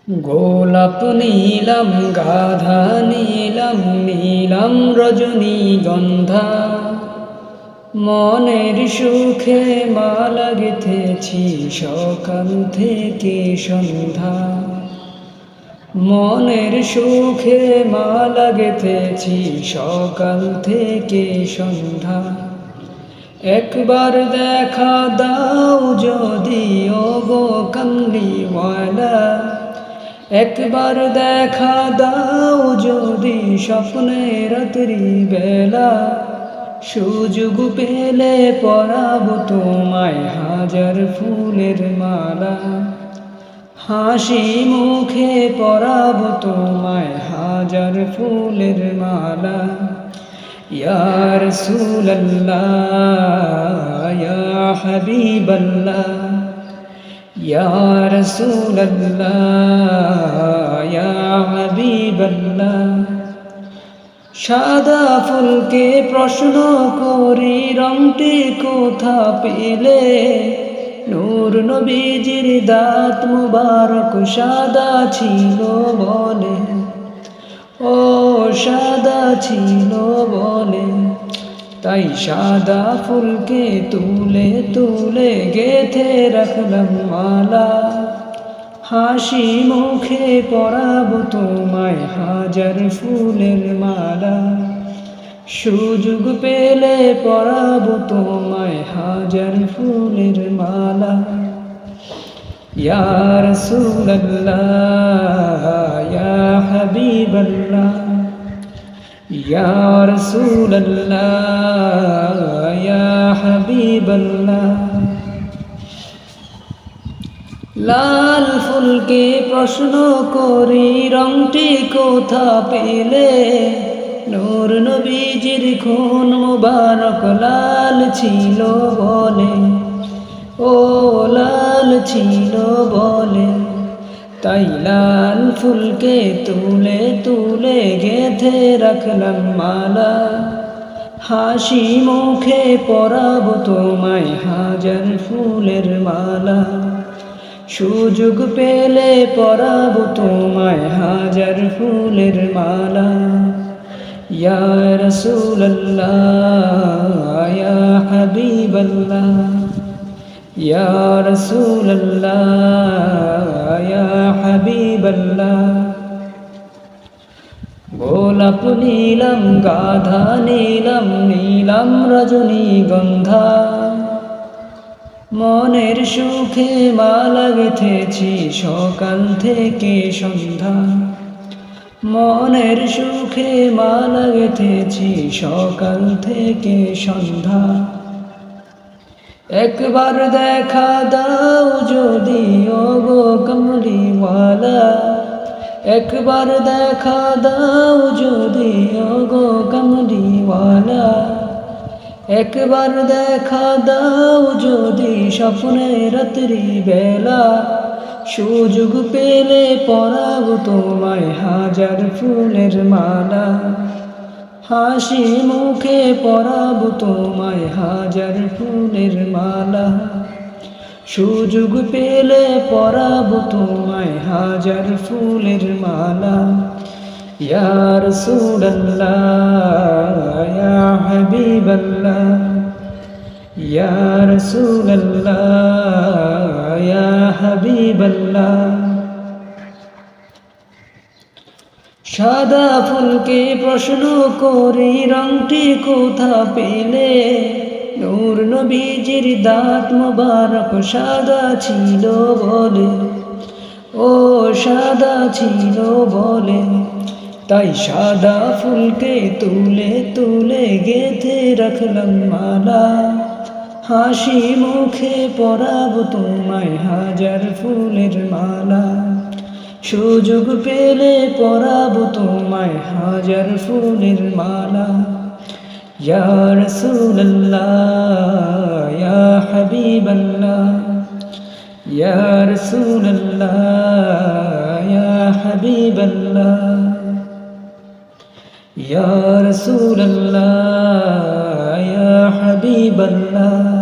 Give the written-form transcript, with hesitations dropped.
গোলাপ নীলাম গাধা নীলাম নীলাম রজনীগন্ধা, মনের সুখে মালা গেঁথেছি সকাল থেকে সন্ধ্যা। মনের সুখে মালা গেঁথেছি সকাল থেকে সন্ধ্যা। একবার দেখা দাও যদি ওগো কামলিওয়ালা, একবার দেখা দাও যদি স্বপ্নের রাত্রি বেলা। সুযোগ পেলে পরাবো তোমায় হাজার ফুলের মালা, হাসি মুখে পরাবো তোমায় হাজার ফুলের মালা। ইয়া রাসূলুল্লাহ ইয়া হাবিবাল্লাহ, ইয়া রাসূলুল্লাহ ইয়া হাবিবাল্লাহ। সাদা ফুলকে প্রশ্ন করি রংটি কোথা পেলে, নূর নবীজির দাঁত মুবারক সাদা ছিল বলে, ও সাদা ছিল বলে। তাই সাদা ফুলকে তুলে তুলে গেঁথে রাখলাম মালা, হাসি মুখে পরাবো তোমায় হাজার ফুলের মালা। সুযোগ পেলে পরাবো তোমায় হাজার ফুলের মালা। ইয়া রাসূলুল্লাহ ইয়া হাবিবাল্লাহ, ইয়া রাসূলুল্লাহ ইয়া হাবিবাল্লাহ। লাল ফুলকে প্রশ্ন করি রংটি কোথা পেলে, নূর নবীজির খুন মুবারক লাল ছিল বলে, ও লাল ছিল বলে। তাই লাল ফুলকে তুলে তুলে গেঁথে রাখলাম মালা, হাসি মুখে পরাবো তোমায় হাজার ফুলের মালা। সুযোগ পেলে পরাবো তোমায় হাজার ফুলের মালা। ইয়া রাসূলুল্লাহ ইয়া হাবিবাল্লাহ, ইয়া রাসূলুল্লাহ ইয়া হাবিবাল্লাহ। গোলাপ নীলাম গাধা নীলাম নীলাম রজনীগন্ধা, মনের সুখে মালা গেঁথেছি সকাল থেকে সন্ধ্যা। মনের সুখে মালা গেঁথেছি সকাল থেকে সন্ধ্যা। একবার দেখা দাও যদি ওগো কামলিওয়ালা, একবার দেখা দাও যদি ওগো কামলিওয়ালা। একবার দেখা দাও যদি স্বপ্নের রাত্রি বেলা। সুযোগ পেলে পরাবো তোমায় হাজার ফুলের মালা, হাসি মুখে পরাবো তোমায় হাজার ফুলের মালা। সুযোগ পেলে পরাবো তোমায় হাজার ফুলের মালা। ইয়া রাসূলুল্লাহ ইয়া হাবিবাল্লাহ, ইয়া রাসূলুল্লাহ ইয়া হাবিবাল্লাহ। সাদা ফুলকে প্রশ্ন করি রংটি কোথা পেলে, নূর নবীজির দাঁত মুবারক সাদা ছিল বলে, ও সাদা ছিল বলে। তাই সাদা ফুলকে তুলে তুলে গেঁথে রাখলাম মালা, হাসি মুখে পরাবো তোমায় হাজার ফুলের মালা। সুযোগ পেলে পরাবো তোমায় হাজার ফুলের মালা। ইয়া রাসূলুল্লাহ ইয়া হাবিবাল্লাহ, ইয়া রাসূলুল্লাহ ইয়া হাবিবাল্লাহ, ইয়া রাসূলুল্লাহ ইয়া হাবিবাল্লাহ।